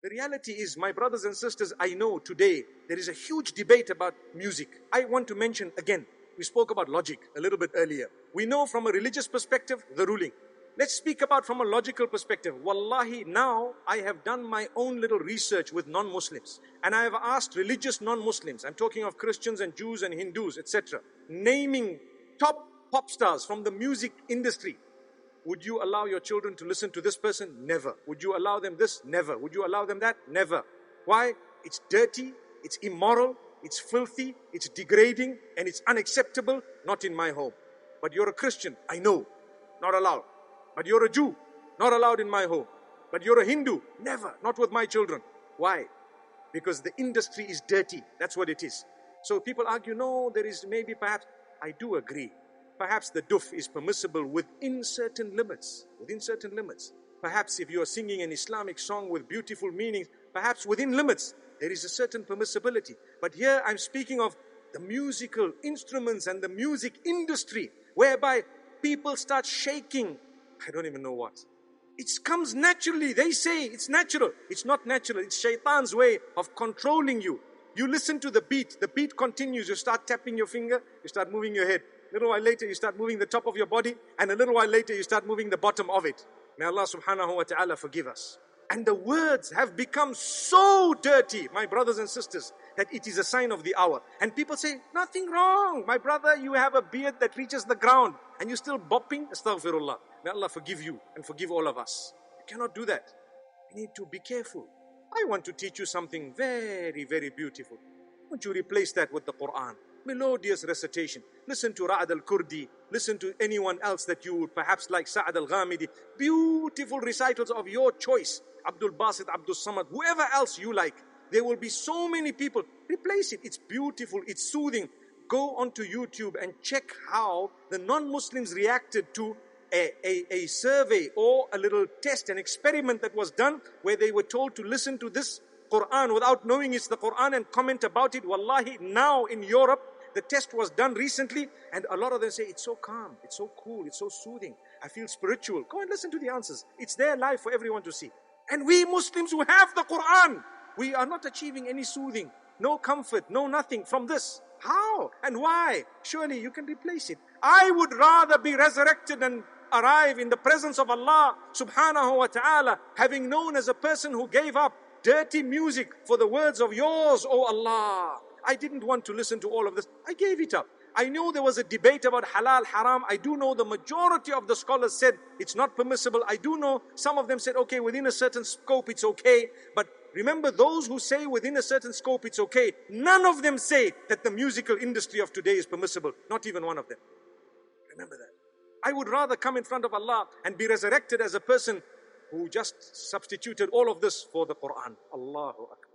The reality is, my brothers and sisters, I know today there is a huge debate about music. I want to mention again, we spoke about logic a little bit earlier. We know from a religious perspective, the ruling. Let's speak about from a logical perspective. Wallahi, now I have done my own little research with non-Muslims. And I have asked religious non-Muslims, I'm talking of Christians and Jews and Hindus, etc., naming top pop stars from the music industry. Would you allow your children to listen to this person? Never. Would you allow them this? Never. Would you allow them that? Never. Why? It's dirty, it's immoral, it's filthy, it's degrading, and it's unacceptable. Not in my home. But you're a Christian, I know, not allowed. But you're a Jew, not allowed in my home. But you're a Hindu, never, not with my children. Why? Because the industry is dirty. That's what it is. So people argue, no, there is maybe perhaps, I do agree. Perhaps the duf is permissible within certain limits. Within certain limits. Perhaps if you are singing an Islamic song with beautiful meanings, perhaps within limits, there is a certain permissibility. But here I'm speaking of the musical instruments and the music industry, whereby people start shaking. I don't even know what. It comes naturally. They say it's natural. It's not natural. It's shaitan's way of controlling you. You listen to the beat. The beat continues. You start tapping your finger. You start moving your head. A little while later, you start moving the top of your body. And a little while later, you start moving the bottom of it. May Allah subhanahu wa ta'ala forgive us. And the words have become so dirty, my brothers and sisters, that it is a sign of the hour. And people say, nothing wrong. My brother, you have a beard that reaches the ground. And you're still bopping. Astaghfirullah. May Allah forgive you and forgive all of us. You cannot do that. You need to be careful. I want to teach you something very, very beautiful. Won't you replace that with the Quran? Melodious recitation. Listen to Ra'ad al-Kurdi. Listen to anyone else that you would perhaps like, Sa'ad al-Ghamidi. Beautiful recitals of your choice. Abdul Basit, Abdul Samad, whoever else you like. There will be so many people. Replace it. It's beautiful. It's soothing. Go onto YouTube and check how the non-Muslims reacted to a survey or a little test, an experiment that was done where they were told to listen to this Quran without knowing it's the Quran and comment about it. Wallahi, now in Europe, the test was done recently and a lot of them say, it's so calm, it's so cool, it's so soothing. I feel spiritual. Go and listen to the answers. It's there live for everyone to see. And we Muslims who have the Quran, we are not achieving any soothing, no comfort, no nothing from this. How and why? Surely you can replace it. I would rather be resurrected and arrive in the presence of Allah subhanahu wa ta'ala, having known as a person who gave up dirty music for the words of yours, O Allah. I didn't want to listen to all of this. I gave it up. I know there was a debate about halal, haram. I do know the majority of the scholars said it's not permissible. I do know some of them said, okay, within a certain scope it's okay. But remember, those who say within a certain scope it's okay, none of them say that the musical industry of today is permissible. Not even one of them. Remember that. I would rather come in front of Allah and be resurrected as a person who just substituted all of this for the Quran. Allahu Akbar.